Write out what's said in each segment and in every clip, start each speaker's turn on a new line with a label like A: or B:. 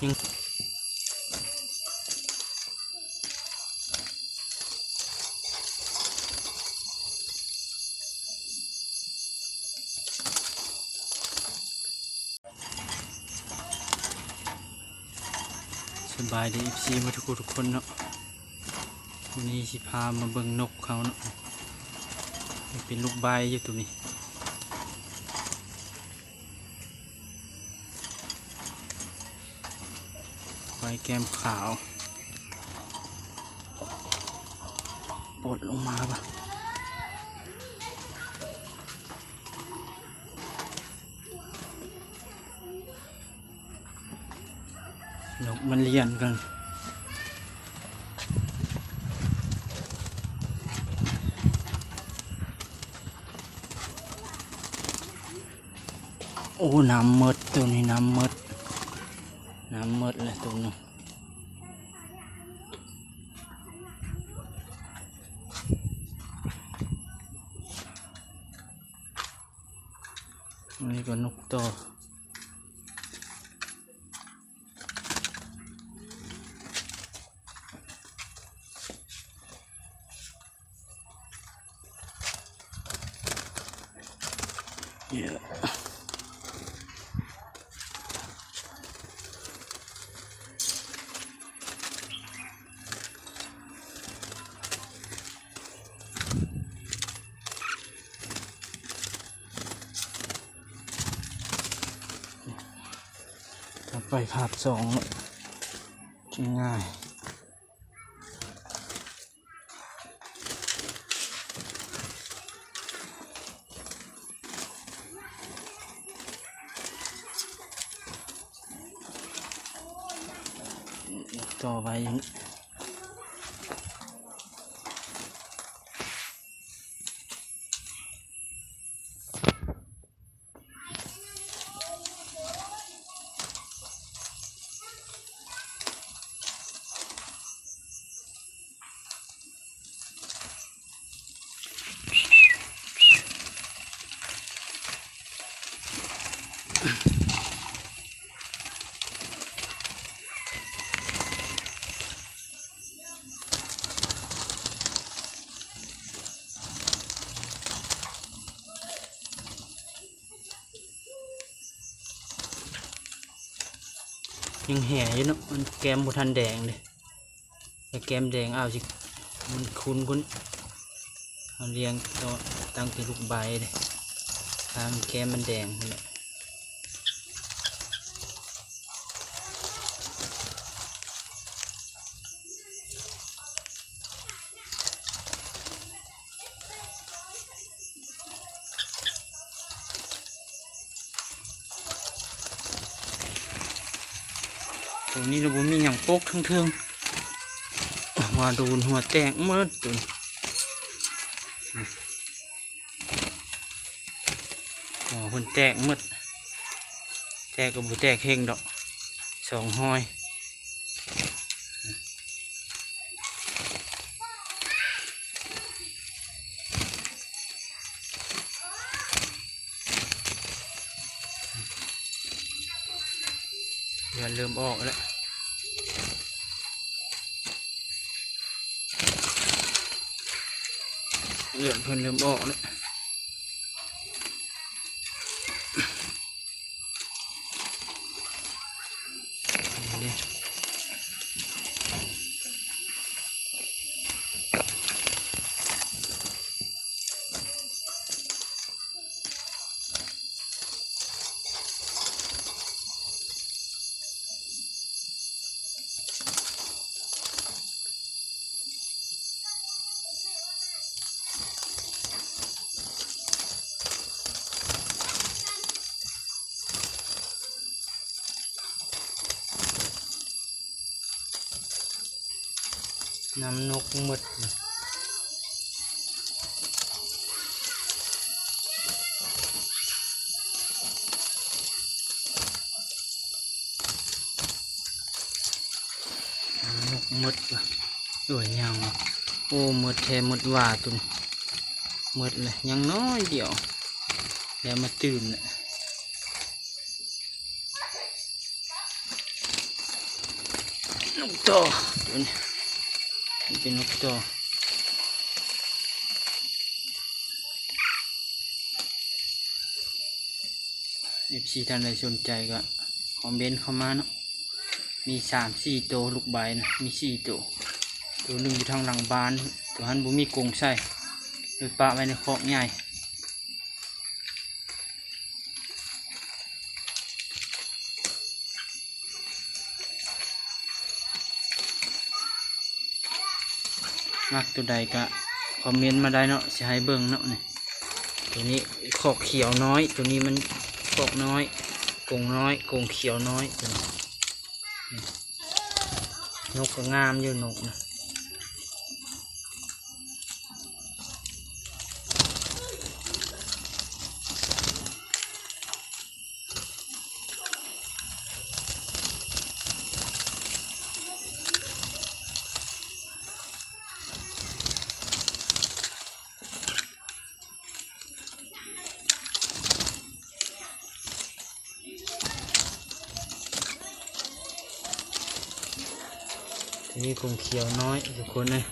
A: ยังสบายดีFCมาทุกคนเนาะวันนี้สิพามาเบิ่งนกเขาเนาะเป็นลูกใบอยู่ตรงนี้ใบแก้มขาวปลดลงมาปะนกมันเลียนกันโอ้น้ำมืดตัวนี้น้ำมืดเลยตัวนี้นี่ก็นกตัวเยอะไปขาบสองง่ายต่อไปยังแห่อยู่เนาะมันแก้มบุทันแดงเลยแต่แก้มแดงเอาสิมันคุ้นเอาเลี้ยงตัวตั้งแต่ลูกใบเลยทางแก้มมันแดงเลยตรงนี้เราบ่มีอย่างโป๊กทั้งหัวดูนหัวแตกเมื่อตุนหัวคนแตกเมื่อแตกกับบุแตกเฮงดอกสองห้อยเดือนเริ่มออกแล้วเลือดเพิ่นเริ่มออกแล้วน้ำนกหมดนกหมดสวยงามโอ้หมดแทหมดว่าตุนหมดเลยยังน้อยเดียวแล้วมาตื่น ต่อตัวนี้เป็นนกต่อFC ท่านใดสนใจก็คอมเมนต์เข้ามาเนาะมี3-4ตัวลูกใบนะมี4ตัวตัวหนึ่งอยู่ทางหลังบ้านตัวนั้นบ่มีกรงใส่โดยปะไว้ในคอกใหญ่มักตัวใดก็คอมเมนต์มาได้เนาะจะให้เบิ่งเนาะนี่ตัวนี้คอกเขียวน้อยตัวนี้มันคอกน้อยกรงน้อยกรงเขียวน้อยตัวนี้นกก็งามอยู่นกนะนี่กรงเขียวน้อยทุกคนเลย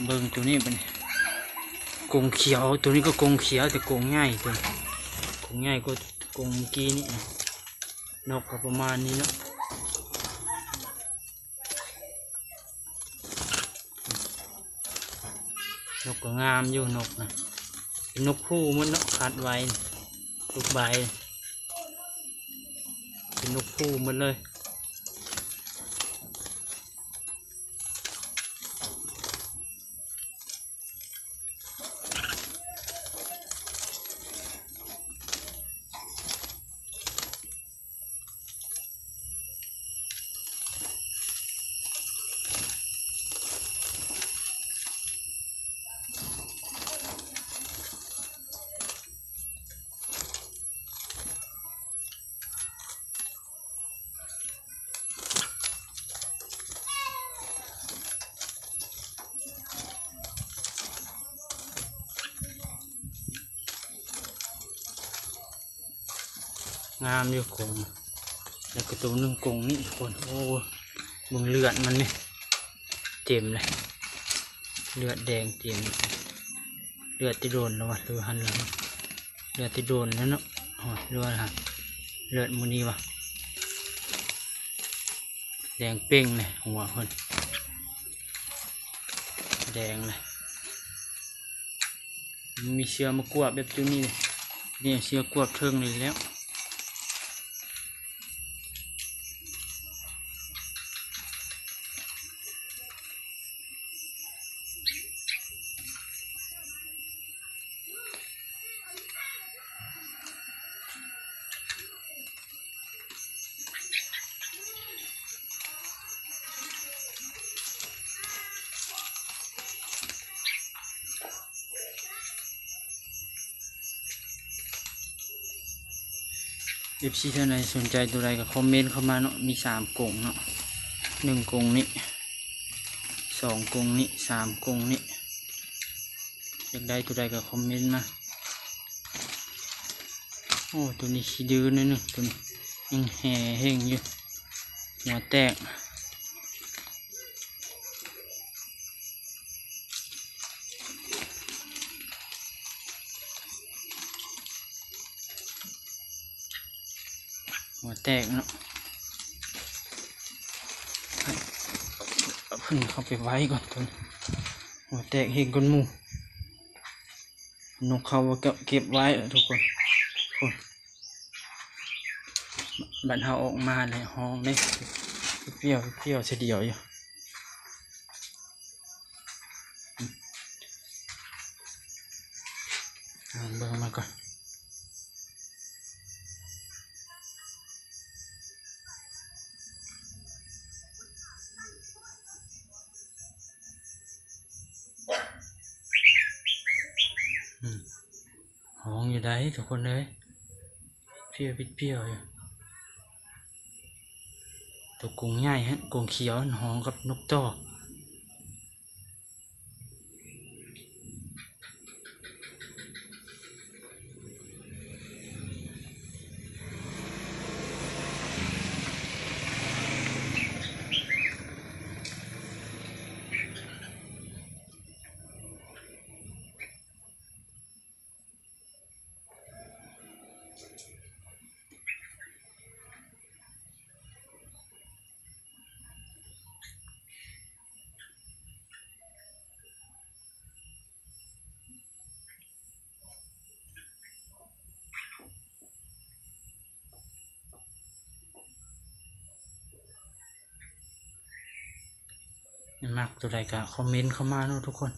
A: เบิ่งตัวนี้เป็นกรงเขียวตัวนี้ก็กรงเขียวแต่กรงง่ายตัวกรงง่ายก็กรงเมื่อกี้นี่นกก็ประมาณนี้เนาะนกก็งามอยู่นกนะเป็นนกคู่มันเนาะคัดไว้ลูกใบเป็นนกคู่มันเลยงามอยู่กรงแล้วก็ตัวนึงกรงนี่คนโอ้บึงเลือดมันนี่เต็มเลยเลือดแดงเต็มเลือดที่โดนแล้ววะเลือดหันหลังเลือดที่โดนแล้วเนาะอ๋อเลือดฮะเลือดมูนี่วะแดงเป้งเลยหัวคนแดงเลยมีเชื้อมากวบแบบตัวนี้เลยเนี่ยเชื้อกวบเทิงเลยแล้วFC ท่านใดสนใจตัวใดก็คอมเมนต์เข้ามาเนาะมี3กรงเนาะ1กรงนี้2กรงนี้3กรงนี้อยากได้ตัวใดก็คอมเมนต์มาโอ้ตัวนี้ขี้ดื้อนิดนึงตัวนี้ยังแห่เฮงอยู่หัวแตกหัวแตกเนาะเอาขึ้นเข้าไปไว้ก่อนตัวนี้หัวแตกเฮงก้นหมูนกเขาเก็บไว้ทุกคนบัดเฮาออกมาเลยห้องเลยเปรี้ยวเฉดียวอยู่เบิ่งมาก่อนห้องอยู่ได้ทุกคนเลยเปรี้ยวอยู่ตัวกรงใหญ่ฮะกรงเขียวห้องกับนกต่อ มักตัวใดก็คอมเมนต์เข้ามาเนาะทุกคน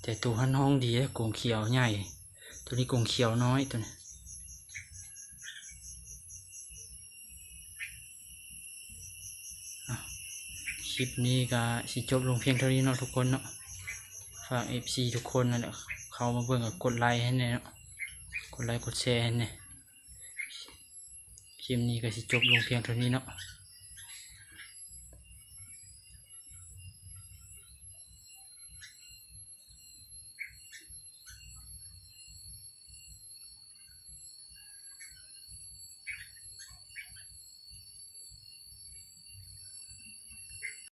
A: แต่ตัวหันห้องดีเลยกรงเขียวใหญ่ตัวนี้กรงเขียวน้อยตัวนี้คลิปนี้ก็สิจบลงเพียงเท่านี้เนาะทุกคนเนาะฝาก FC ทุกคนนั่นแหละเข้ามาเบิ่งกับกดไลค์ให้แน่เนาะกดไลค์กดแชร์ให้แน่คลิปนี้ก็สิจบลงเพียงเท่านี้เนาะ